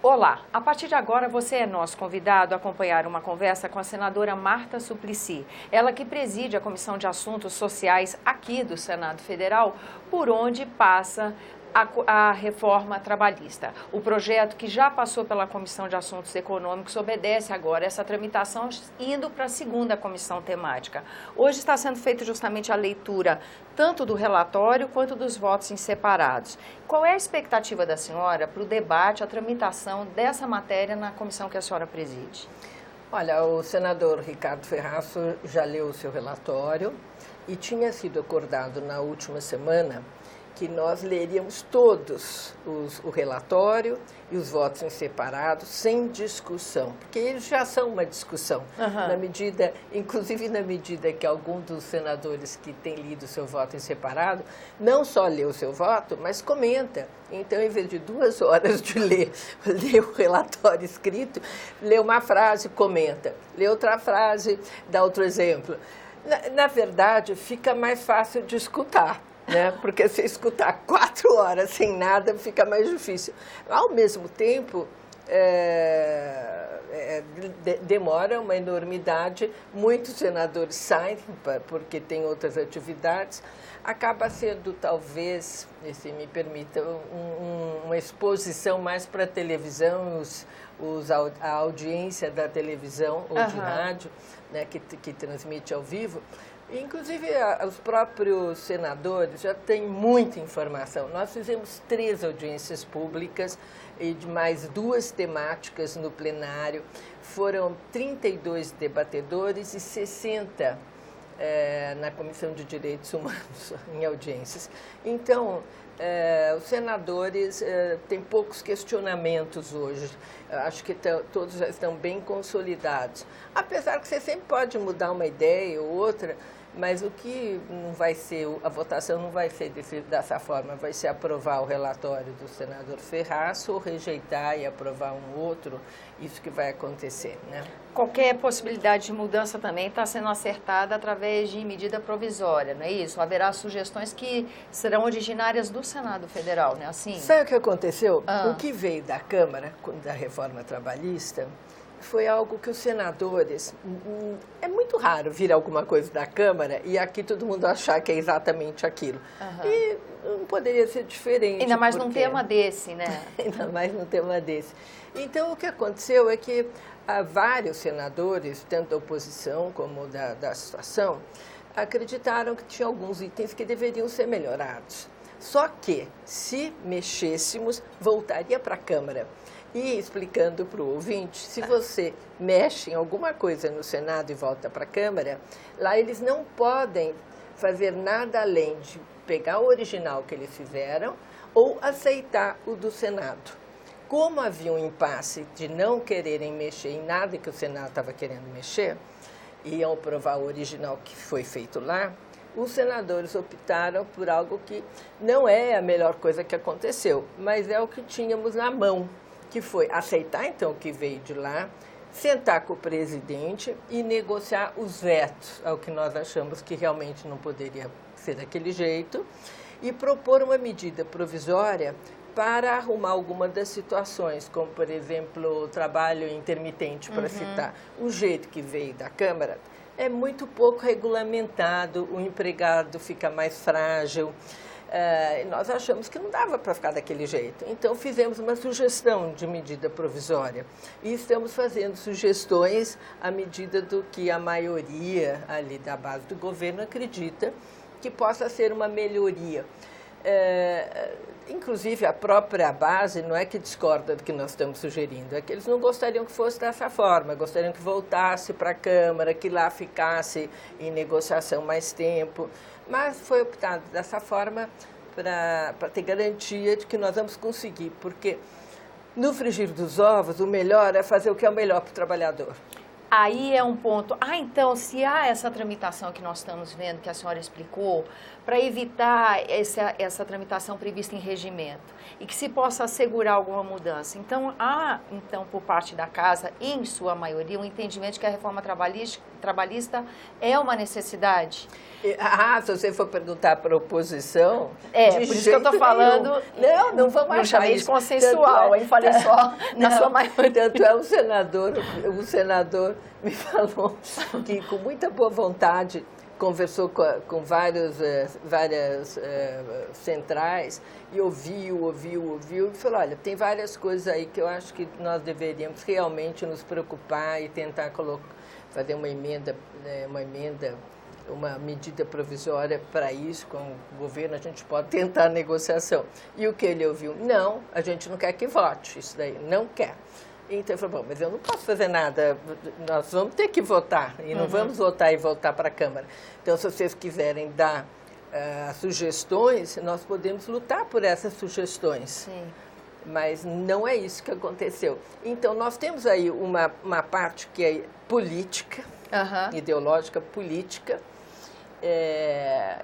Olá, a partir de agora você é nosso convidado a acompanhar uma conversa com a senadora Marta Suplicy, ela que preside a Comissão de Assuntos Sociais aqui do Senado Federal, por onde passa a reforma trabalhista. O projeto que já passou pela Comissão de Assuntos Econômicos obedece agora essa tramitação indo para a segunda comissão temática. Hoje está sendo feita justamente a leitura tanto do relatório quanto dos votos em separados. Qual é a expectativa da senhora para o debate, a tramitação dessa matéria na comissão que a senhora preside? Olha, o senador Ricardo Ferraço já leu o seu relatório e tinha sido acordado na última semana que nós leríamos todos o relatório e os votos em separado, sem discussão, porque eles já são uma discussão, inclusive na medida que algum dos senadores que tem lido o seu voto em separado, não só lê o seu voto, mas comenta. Então, em vez de 2 horas de ler o relatório escrito, lê uma frase, comenta, lê outra frase, dá outro exemplo. Na verdade, fica mais fácil de escutar. Né? Porque se escutar 4 horas sem nada, fica mais difícil. Ao mesmo tempo, demora uma enormidade, muitos senadores saem porque tem outras atividades, acaba sendo talvez, se me permita, uma exposição mais para a televisão, a audiência da televisão ou de rádio, né, que transmite ao vivo. Inclusive, os próprios senadores já têm muita informação. Nós fizemos 3 audiências públicas e de mais 2 temáticas no plenário. Foram 32 debatedores e 60 na Comissão de Direitos Humanos em audiências. Então, os senadores têm poucos questionamentos hoje. Acho que todos já estão bem consolidados. Apesar que você sempre pode mudar uma ideia ou outra, mas o que não vai ser, a votação não vai ser dessa forma, vai ser aprovar o relatório do senador Ferraço ou rejeitar e aprovar um outro, isso que vai acontecer, né? Qualquer possibilidade de mudança também está sendo acertada através de medida provisória, não é isso? Haverá sugestões que serão originárias do Senado Federal, não é assim? Sabe o que aconteceu? O que veio da Câmara, da reforma trabalhista, foi algo que os senadores... É muito raro vir alguma coisa da Câmara e aqui todo mundo achar que é exatamente aquilo. E não poderia ser diferente. Ainda mais num tema desse, né? Ainda mais num tema desse. Então, o que aconteceu é que vários senadores, tanto da oposição como da situação, acreditaram que tinha alguns itens que deveriam ser melhorados. Só que, se mexêssemos, voltaria para a Câmara. E explicando para o ouvinte, se você mexe em alguma coisa no Senado e volta para a Câmara, lá eles não podem fazer nada além de pegar o original que eles fizeram ou aceitar o do Senado. Como havia um impasse de não quererem mexer em nada que o Senado estava querendo mexer, iam aprovar o original que foi feito lá, os senadores optaram por algo que não é a melhor coisa que aconteceu, mas é o que tínhamos na mão, que foi aceitar, então, o que veio de lá, sentar com o presidente e negociar os vetos, ao que nós achamos que realmente não poderia ser daquele jeito, e propor uma medida provisória para arrumar alguma das situações, como, por exemplo, o trabalho intermitente, para citar. O jeito que veio da Câmara é muito pouco regulamentado, o empregado fica mais frágil. Nós achamos que não dava para ficar daquele jeito. Então, fizemos uma sugestão de medida provisória. E estamos fazendo sugestões à medida do que a maioria ali da base do governo acredita que possa ser uma melhoria. Inclusive, a própria base não é que discorda do que nós estamos sugerindo, é que eles não gostariam que fosse dessa forma, gostariam que voltasse para a Câmara, que lá ficasse em negociação mais tempo, mas foi optado dessa forma para ter garantia de que nós vamos conseguir, porque no frigir dos ovos, o melhor é fazer o que é o melhor para o trabalhador. Aí é um ponto. Então, se há essa tramitação que nós estamos vendo, que a senhora explicou, para evitar essa tramitação prevista em regimento e que se possa assegurar alguma mudança. Então, há, por parte da Casa, em sua maioria, um entendimento que a reforma trabalhista trabalhista é uma necessidade? Se você for perguntar para a oposição... por isso que eu estou falando... Não vamos achar chamei de consensual, hein? Falei só na sua maioria. Tanto é, o senador me falou que, com muita boa vontade, conversou com várias centrais e ouviu e falou, olha, tem várias coisas aí que eu acho que nós deveríamos realmente nos preocupar e tentar fazer uma medida provisória para isso, com o governo, a gente pode tentar a negociação. E o que ele ouviu? Não, a gente não quer que vote, isso daí, não quer. Então, ele falou, bom, mas eu não posso fazer nada, nós vamos ter que votar, e não vamos votar e voltar para a Câmara. Então, se vocês quiserem dar sugestões, nós podemos lutar por essas sugestões. Sim. Mas não é isso que aconteceu. Então, nós temos aí uma parte que é política, ideológica, política,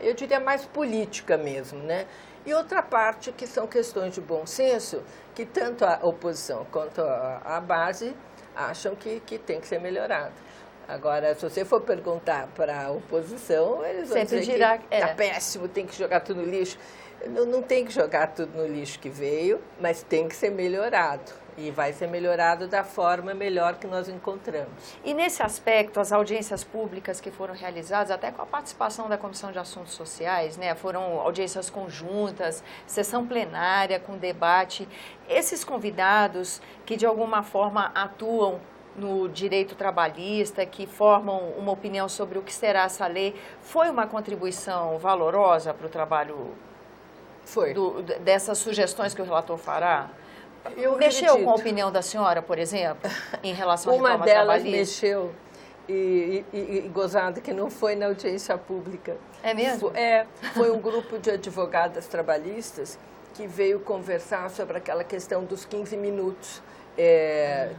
eu diria mais política mesmo, né? E outra parte que são questões de bom senso, que tanto a oposição quanto a base acham que tem que ser melhorado. Agora, se você for perguntar para a oposição, eles vão dizer que está péssimo, tem que jogar tudo no lixo. Não tem que jogar tudo no lixo que veio, mas tem que ser melhorado. E vai ser melhorado da forma melhor que nós encontramos. E nesse aspecto, as audiências públicas que foram realizadas, até com a participação da Comissão de Assuntos Sociais, né, foram audiências conjuntas, sessão plenária com debate. Esses convidados que de alguma forma atuam no direito trabalhista, que formam uma opinião sobre o que será essa lei, foi uma contribuição valorosa para o trabalho dessas sugestões que o relator fará? Mexeu com a opinião da senhora, por exemplo, em relação à reforma trabalhista? Uma delas mexeu e gozado que não foi na audiência pública. É mesmo? Foi um grupo de advogadas trabalhistas que veio conversar sobre aquela questão dos 15 minutos,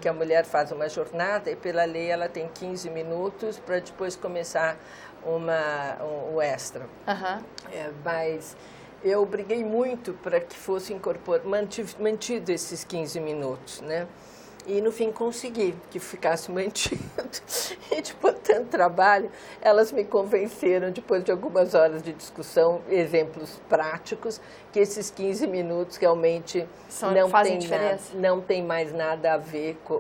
que a mulher faz uma jornada e pela lei ela tem 15 minutos para depois começar o extra. Mas eu briguei muito para que fosse mantido esses 15 minutos, né? E, no fim, consegui que ficasse mantido. E, depois de tanto trabalho, elas me convenceram, depois de algumas horas de discussão, exemplos práticos, que esses 15 minutos realmente não tem mais nada a ver com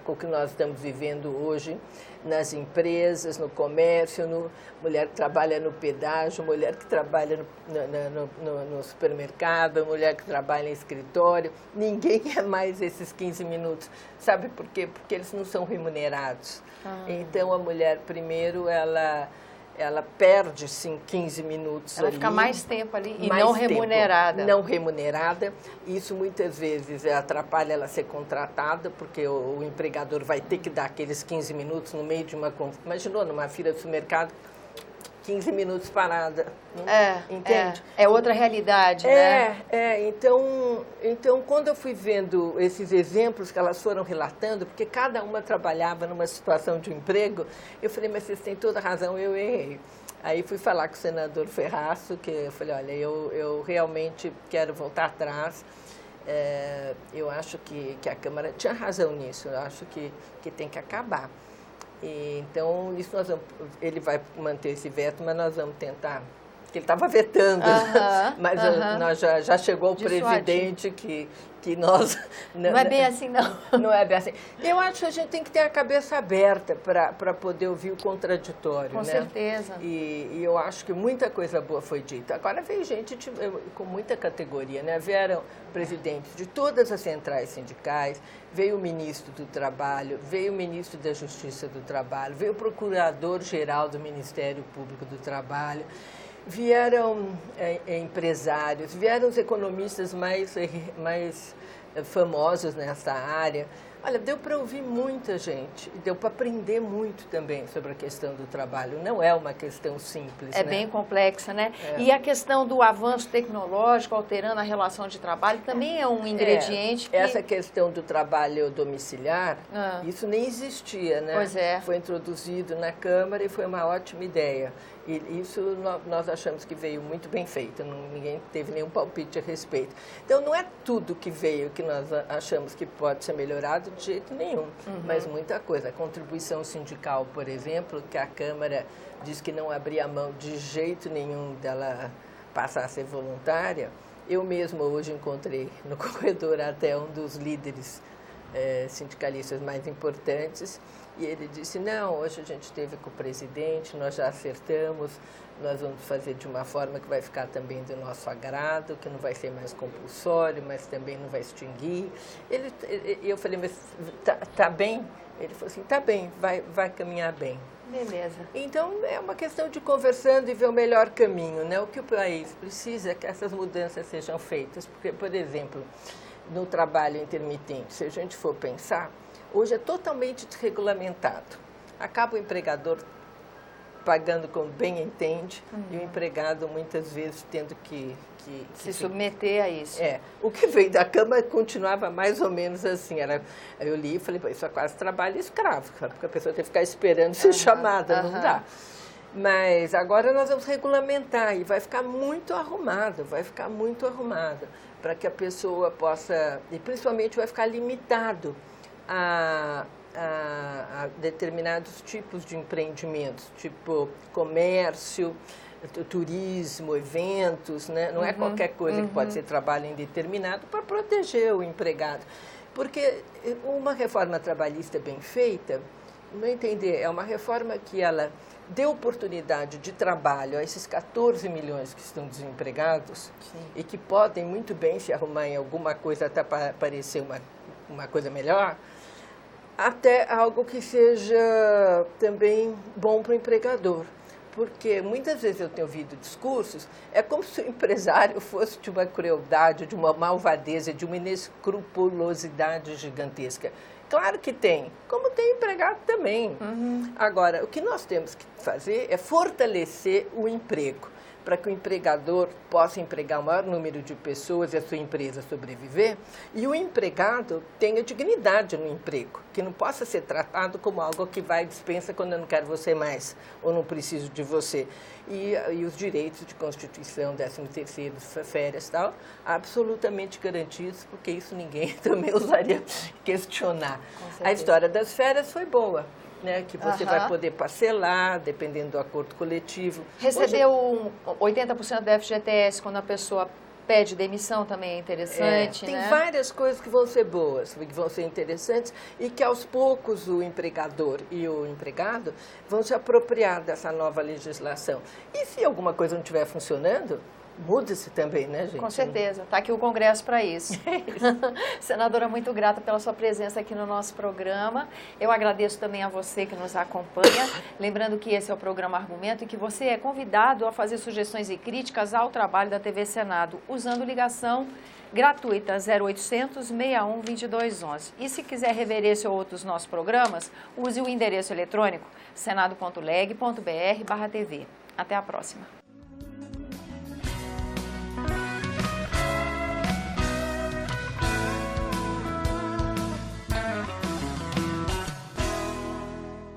o que nós estamos vivendo hoje nas empresas, no comércio, mulher que trabalha no pedágio, mulher que trabalha no supermercado, mulher que trabalha em escritório. Ninguém é mais esses 15 minutos. Sabe por quê? Porque eles não são remunerados. Então, a mulher, primeiro, ela perde, sim, 15 minutos ali. Ela fica mais tempo ali e não remunerada. Não remunerada. Isso, muitas vezes, atrapalha ela ser contratada, porque o empregador vai ter que dar aqueles 15 minutos no meio de uma... Imaginou, numa fila de supermercado, 15 minutos parada. Entende? É outra realidade, né? Então, quando eu fui vendo esses exemplos que elas foram relatando, porque cada uma trabalhava numa situação de emprego, eu falei, mas vocês têm toda razão, eu errei. Aí fui falar com o senador Ferraço, que eu falei, olha, eu realmente quero voltar atrás. Eu acho que a Câmara tinha razão nisso, eu acho que tem que acabar. Então, isso ele vai manter esse veto, mas nós vamos tentar, porque ele estava vetando, mas nós já chegou o presidente que nós... Não é bem assim, não. Não é bem assim. Eu acho que a gente tem que ter a cabeça aberta para poder ouvir o contraditório, Com certeza. E eu acho que muita coisa boa foi dita. Agora veio gente com muita categoria, né? Vieram presidentes de todas as centrais sindicais, veio o ministro do Trabalho, veio o ministro da Justiça do Trabalho, veio o procurador-geral do Ministério Público do Trabalho, vieram empresários, vieram os economistas mais famosos nessa área. Olha, deu para ouvir muita gente, deu para aprender muito também sobre a questão do trabalho. Não é uma questão simples, né? Bem complexa, né? E a questão do avanço tecnológico alterando a relação de trabalho também é um ingrediente que... Essa questão do trabalho domiciliar, isso nem existia, né? Pois é. Foi introduzido na Câmara e foi uma ótima ideia. E isso nós achamos que veio muito bem feito, ninguém teve nenhum palpite a respeito. Então, não é tudo que veio que nós achamos que pode ser melhorado, de jeito nenhum, mas muita coisa. A contribuição sindical, por exemplo, que a Câmara diz que não abria mão de jeito nenhum dela passar a ser voluntária. Eu mesma hoje encontrei no corredor até um dos líderes sindicalistas mais importantes, e ele disse, não, hoje a gente esteve com o presidente, nós já acertamos, nós vamos fazer de uma forma que vai ficar também do nosso agrado, que não vai ser mais compulsório, mas também não vai extinguir. Eu falei, mas tá bem? Ele falou assim, tá bem, vai caminhar bem. Beleza. Então, é uma questão de conversando e ver o melhor caminho, né? O que o país precisa é que essas mudanças sejam feitas, porque, por exemplo, no trabalho intermitente, se a gente for pensar, hoje é totalmente desregulamentado. Acaba o empregador pagando como bem entende e o empregado muitas vezes tendo que se submeter a isso. O que veio da Câmara continuava mais ou menos assim. Eu li e falei, isso é quase trabalho escravo, porque a pessoa tem que ficar esperando ser chamada, não dá. Mas agora nós vamos regulamentar e vai ficar muito arrumado, para que a pessoa possa, e principalmente vai ficar limitado a determinados tipos de empreendimentos, tipo comércio, turismo, eventos, né? Não é qualquer coisa que pode ser trabalho indeterminado para proteger o empregado. Porque uma reforma trabalhista bem feita, não entender, é uma reforma que ela dê oportunidade de trabalho a esses 14 milhões que estão desempregados. Sim. E que podem muito bem se arrumar em alguma coisa até para parecer uma coisa melhor, até algo que seja também bom para o empregador. Porque muitas vezes eu tenho ouvido discursos, é como se o empresário fosse de uma crueldade, de uma malvadeza, de uma inescrupulosidade gigantesca. Claro que tem, como tem empregado também. Agora, o que nós temos que fazer é fortalecer o emprego, para que o empregador possa empregar o maior número de pessoas e a sua empresa sobreviver, e o empregado tenha dignidade no emprego, que não possa ser tratado como algo que vai e dispensa quando eu não quero você mais, ou não preciso de você. E os direitos de constituição, 13º, férias e tal, absolutamente garantidos, porque isso ninguém também ousaria questionar. A história das férias foi boa. Né, que você vai poder parcelar, dependendo do acordo coletivo. Recebeu 80% do FGTS quando a pessoa pede demissão também é interessante, tem né? várias coisas que vão ser boas, que vão ser interessantes e que aos poucos o empregador e o empregado vão se apropriar dessa nova legislação. E se alguma coisa não estiver funcionando, muda-se também, né, gente? Com certeza. Está aqui o Congresso para isso. Senadora, muito grata pela sua presença aqui no nosso programa. Eu agradeço também a você que nos acompanha. Lembrando que esse é o programa Argumento e que você é convidado a fazer sugestões e críticas ao trabalho da TV Senado, usando ligação gratuita 0800 61 2211. E se quiser rever esse ou outros nossos programas, use o endereço eletrônico senado.leg.br/TV. Até a próxima.